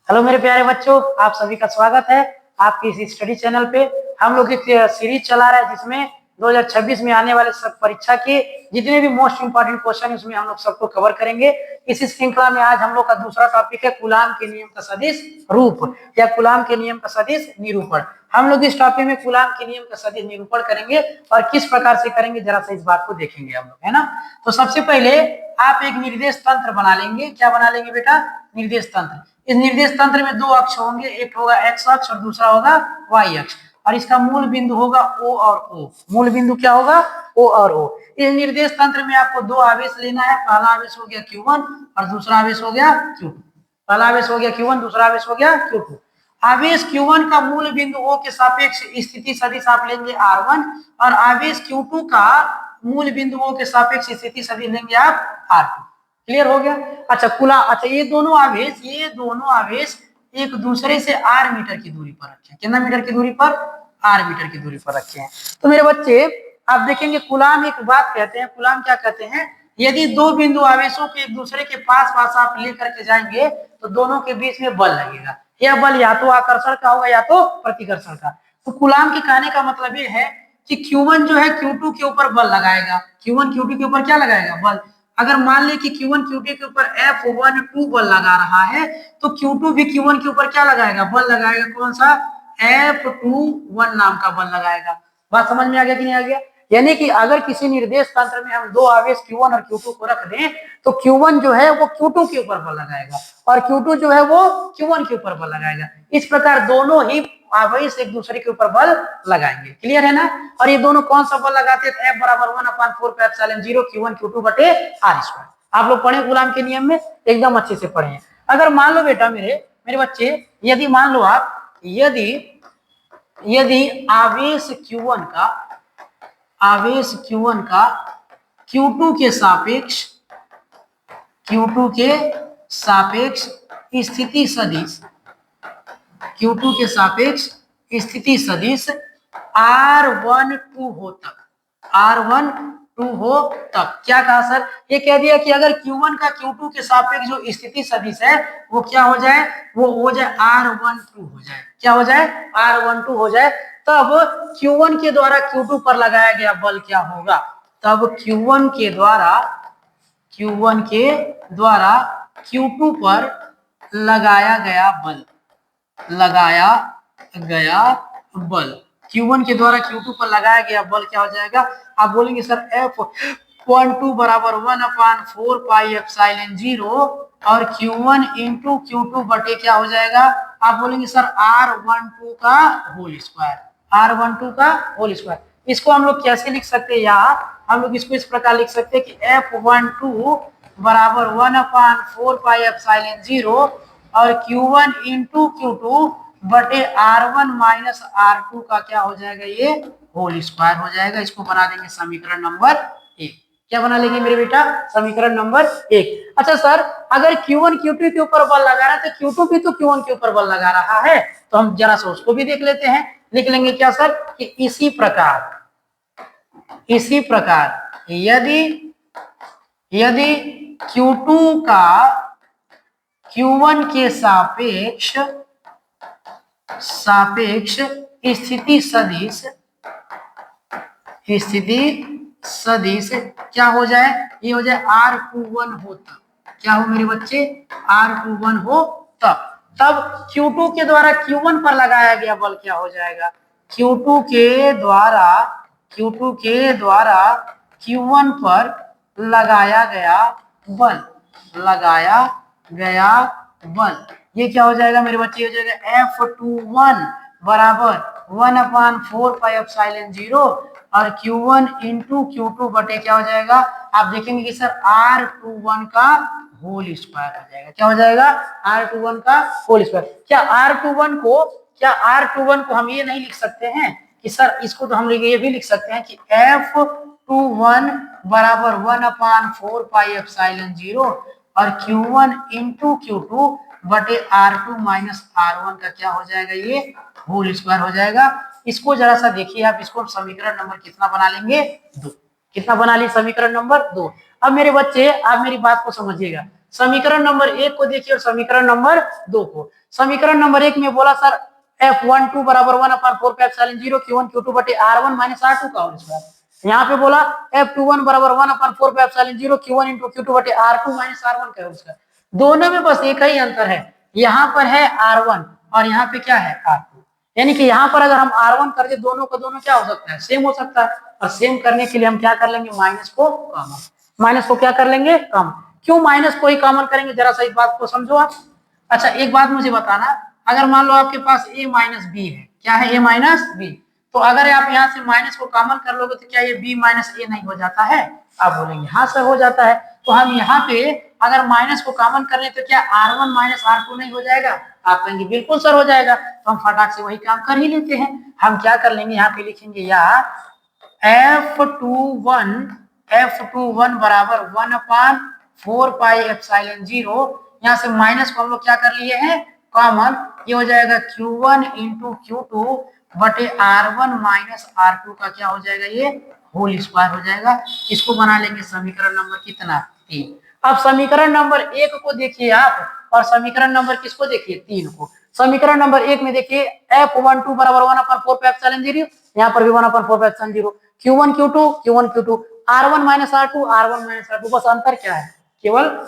Hello मेरे प्यारे बच्चों, आप सभी का स्वागत है आपकी इस स्टडी चैनल पे। हम लोग एक सीरीज चला रहे हैं जिसमें 2026 में आने वाले सब परीक्षा के जितने भी मोस्ट इंपोर्टेंट क्वेश्चन उसमें हम लोग सबको कवर करेंगे। इस श्रृंखला में आज हम लोग का दूसरा टॉपिक है कूलाम के नियम का सदिश रूप या कूलाम के नियम का सदिश निरूपण। हम लोग इस टॉपिक में कूलाम के नियम का सदिश निरूपण करेंगे और किस प्रकार से करेंगे जरा सा इस बात को देखेंगे हम लोग, है ना। तो सबसे पहले आप एक निर्देश तंत्र बना लेंगे। क्या बना लेंगे बेटा? निर्देश तंत्र। इस निर्देश तंत्र में दो अक्ष होंगे, एक होगा एक्स अक्ष और दूसरा होगा वाई अक्ष, और इसका मूल बिंदु होगा ओ और ओ। मूल बिंदु क्या होगा? ओ और ओ। इस निर्देश तंत्र में आपको दो आवेश लेना है। पहला आवेश हो गया Q1 और दूसरा आवेश हो गया Q2। पहला आवेश हो गया Q1, दूसरा आवेश हो गया Q2। आवेश Q1 का मूल बिंदु O के सापेक्ष स्थिति सदिश आप लेंगे R1 और आवेश Q2 का मूल बिंदु O के सापेक्ष स्थिति सदिश लेंगे आप R2। क्लियर हो गया? अच्छा ये दोनों आवेश एक दूसरे से r मीटर की दूरी पर रखे हैं। कितना मीटर की दूरी पर? r मीटर की दूरी पर रखे हैं। तो मेरे बच्चे आप देखेंगे कूलाम एक बात कहते हैं। कूलाम क्या कहते हैं? यदि दो बिंदु आवेशों के एक दूसरे के पास पास आप लेकर के जाएंगे तो दोनों के बीच में बल लगेगा। यह बल या तो आकर्षण का होगा या तो प्रतिकर्षण का। तो कूलाम के कहने का मतलब ये है कि Q1 जो है Q2 के ऊपर बल लगाएगा। Q1 Q2 के ऊपर क्या लगाएगा? बल। अगर मान ले कि Q1 Q2 के ऊपर F12 बल लगा रहा है तो Q2 भी Q1 के ऊपर क्या लगाएगा? बल लगाएगा। कौन सा? F21 नाम का बल लगाएगा। बात समझ में आ गया कि नहीं आ गया? यानी कि अगर किसी निर्देश तंत्र में हम दो आवेश Q1 और Q2 को रख दें तो Q1 जो है वो Q2 के ऊपर बल लगाएगा और Q2 जो है वो Q1 के ऊपर बल लगाएगा। इस प्रकार दोनों ही आवेश एक दूसरे के ऊपर बल लगाएंगे। क्लियर है ना? और ये दोनों कौन सा बल लगाते हैं? F बराबर 1/4 Q1 Q2 बटे r स्क्वायर। आप लोग पढ़े कूलाम के नियम में? एकदम अच्छे से पढ़े हैं। अगर मान लो बेटा मेरे बच्चे, यदि मान लो आप यदि आवेश Q1 का Q2 के सापेक्ष स्थिति सदिश Q2 के सापेक्ष स्थिति सदिश R12 हो तब क्या कहा सर? ये कह दिया कि अगर Q1 का Q2 के सापेक्ष जो स्थिति सदिश है वो क्या हो जाए? वो हो जाए R12 हो जाए। क्या हो जाए? R12 हो जाए। तब Q1 के द्वारा Q2 पर लगाया गया बल क्या होगा? तब Q1 के द्वारा Q2 पर लगाया गया बल Q1 के द्वारा Q2 पर लगाया गया बल क्या हो जाएगा? आप बोलेंगे सर F12 बराबर 1/4 πε0 और Q1 इंटू Q2 बटे क्या हो जाएगा? आप बोलेंगे सर R12 का होल स्क्वायर। इसको हम लोग कैसे लिख सकते हैं? यहाँ हम लोग इसको इस प्रकार लिख सकते हैं कि F12 बराबर 1/4 πε0 और Q1 इंटू Q2 बटे R1 माइनस R2 का क्या हो जाएगा? ये होल स्क्वायर हो जाएगा। इसको बना देंगे समीकरण नंबर 1। क्या बना लेंगे मेरे बेटा? समीकरण नंबर 1। अच्छा सर, अगर Q1 Q2 के ऊपर बल लगा रहा है तो Q2 भी तो Q1 के ऊपर बल लगा रहा है, तो हम जरा सा उसको भी देख लेते हैं। लिख लेंगे क्या सर? कि इसी प्रकार यदि Q2 का Q1 के सापेक्ष स्थिति सदिश क्या हो जाए? ये हो जाए R21 हो तब। क्या हो मेरे बच्चे? R21 हो तब Q2 के द्वारा Q1 पर लगाया गया बल क्या हो जाएगा? Q2 के द्वारा Q1 पर लगाया गया बल ये क्या हो जाएगा मेरे बच्चे? हो जाएगा F21 बराबर 1/4 πε0 और Q1 इंटू Q2 बटे क्या हो जाएगा? आप देखेंगे कि सर R21 का होल स्क्वायर हो जाएगा। क्या हो जाएगा? R21 का होल स्क्वायर। क्या R21 को हम ये नहीं लिख सकते हैं कि सर इसको तो हम ये भी लिख सकते हैं कि F21 बराबर 1/4 πε0 और Q1 इंटू Q2 बटे R2 माइनस R1 का क्या हो जाएगा? ये होल स्क्वायर हो जाएगा। इसको जरा सा देखिए आप, इसको समीकरण नंबर कितना बना लेंगे? 2। कितना बना ली? समीकरण नंबर 2। अब मेरे बच्चे आप मेरी बात को समझिएगा। समीकरण नंबर 1 को देखिए और समीकरण नंबर 2 को। समीकरण नंबर 1 में बोला सर F12 बराबर 1/4 पाई एप्सिलॉन 0 Q1 Q2 बटे R1 माइनस R2 का होल स्क्वायर। यहाँ पे बोला F21 बराबर 1/4 pi epsilon 0 Q1 into Q2 बटे R2 माइनस R1 का होल स्क्वायर। दोनों में बस एक ही अंतर है, यहाँ पर है R1 और यहाँ पे क्या है R2, यानी कि यहाँ पर अगर हम R1 कर दे दोनों का दोनं क्या हो सकता है, सेम हो सकता है। और सेम करने के लिए हम क्या कर लेंगे, माइनस को कॉमन, माइनस को क्या कर लेंगे कम। क्यों माइनस को ही कॉमन करेंगे, जरा सा इस बात को समझो आप। अच्छा एक बात मुझे बताना, अगर मान लो आपके पास a माइनस बी है, क्या है a माइनस बी, तो अगर आप यहाँ से माइनस को कॉमन कर लोगे तो क्या ये b माइनस a नहीं हो जाता है? आप बोलेंगे हाँ सर हो जाता है। तो हम यहाँ पे अगर माइनस को कॉमन कर ले तो क्या R1 माइनस R2 नहीं हो जाएगा? आप कहेंगे बिल्कुल सर हो जाएगा। तो हम फटाक से वही काम कर ही लेते हैं। हम क्या कर लेंगे, यहाँ पे लिखेंगे यार F21 बराबर 1/4 पाई एप्सिलॉन 0, यहाँ से माइनस को हम लोग क्या कर लिए हैं कॉमन, ये हो जाएगा Q1 इंटू Q2 बटे R1 माइनस R2 का क्या हो जाएगा, ये होल स्क्वायर हो जाएगा। इसको बना लेंगे समीकरण नंबर कितना 3। अब समीकरण नंबर 1 को देखिए आप और समीकरण नंबर किसको देखिए 3 को। समीकरण नंबर 1 में देखिए F12 बराबर 1/4 पाई एप्सिलॉन 0, यहाँ पर भी 1/4 pi epsilon 0 Q1 Q2 R1 minus R2 बस अंतर क्या है, केवल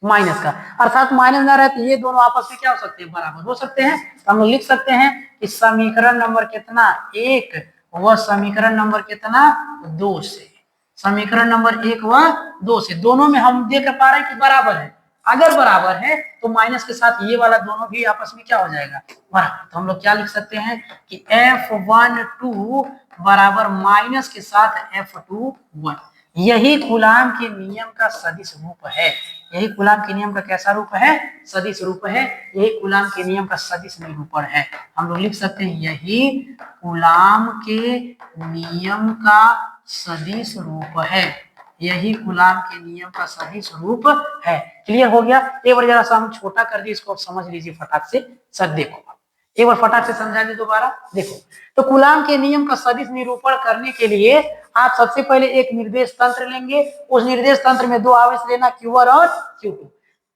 माइनस का, अर्थात माइनस ना रहे तो ये दोनों आपस में क्या हो सकते हैं, बराबर हो सकते हैं। तो हम लिख सकते हैं कि समीकरण नंबर कितना 1 व समीकरण नंबर कितना 2 से, समीकरण नंबर 1 व 2 से दोनों में हम देख पा रहे हैं कि बराबर है। अगर बराबर है तो माइनस के साथ ये वाला दोनों भी आपस में क्या हो जाएगा, बराबर। तो हम लोग क्या लिख सकते हैं कि F12 बराबर माइनस के साथ F21, यही कूलाम के नियम का सदिश रूप है। यही कूलाम के नियम का कैसा रूप है, सदिश रूप है। यही कूलाम के नियम का सदिश निरूपण है। हम लोग लिख सकते हैं यही कूलाम के नियम का सदिश रूप है। यही कूलाम के नियम का सदिश रूप है। क्लियर हो गया। एक बार जरा सा हम छोटा कर दिए, इसको समझ लीजिए फटाक से। सर देखो एक बार फटाक से समझा दे दोबारा। देखो तो कूलाम के नियम का सदिश निरूपण करने के लिए आप सबसे पहले एक निर्देश तंत्र लेंगे। उस निर्देश तंत्र में दो आवेश लेना Q1 और Q2।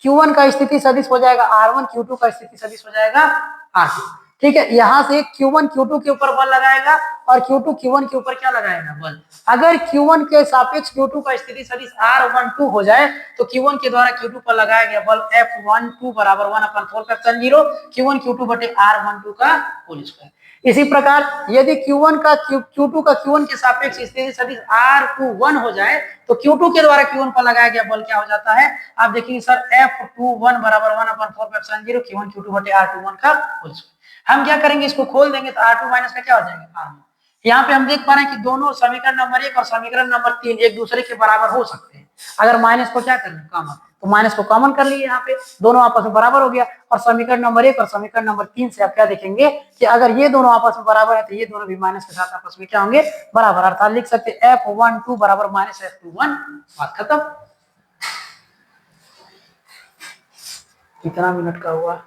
Q1 का स्थिति सदिश हो जाएगा R1, Q2 का स्थिति सदिश हो जाएगा R2। ठीक है, यहां से Q1 Q2 के ऊपर बल लगाएगा और Q2 Q1 के ऊपर क्या लगाएगा, बल। अगर Q1 के सापेक्ष Q2 का स्थिति सदिश R12 हो जाए तो Q1 के द्वारा Q2 पर लगाया गया बल F12 बराबर 1/4 पाई 0 Q1 Q2 बटे R12 का होल स्क्वायर। इसी प्रकार यदि Q1 का Q2 का Q1 के सापेक्ष स्थिति सदिश R21 हो जाए तो Q2 के द्वारा Q1 पर लगाया गया बल क्या हो जाता है, आप देखिए सर F21 बराबर 1/4 पाई 0 Q1 Q2 बटे R21 का होल स्क्वायर। हम क्या करेंगे, इसको खोल देंगे तो R2 माइनस का क्या हो जाएगा R1। यहाँ पे हम देख पा रहे हैं कि दोनों समीकरण नंबर 1 और समीकरण नंबर 3 एक दूसरे के बराबर हो सकते हैं अगर माइनस को क्या कर लें कॉमन। तो माइनस को कॉमन कर लिए, यहाँ पे दोनों आपस में बराबर हो गया। और समीकरण नंबर 1 और समीकरण नंबर 3 से आप क्या देखेंगे कि अगर ये दोनों आपस में बराबर है तो ये दोनों भी माइनस के साथ आपस में क्या होंगे, बराबर। अर्थात लिख सकते F12 बराबर माइनस F21। बात खत्म। कितना मिनट का हुआ?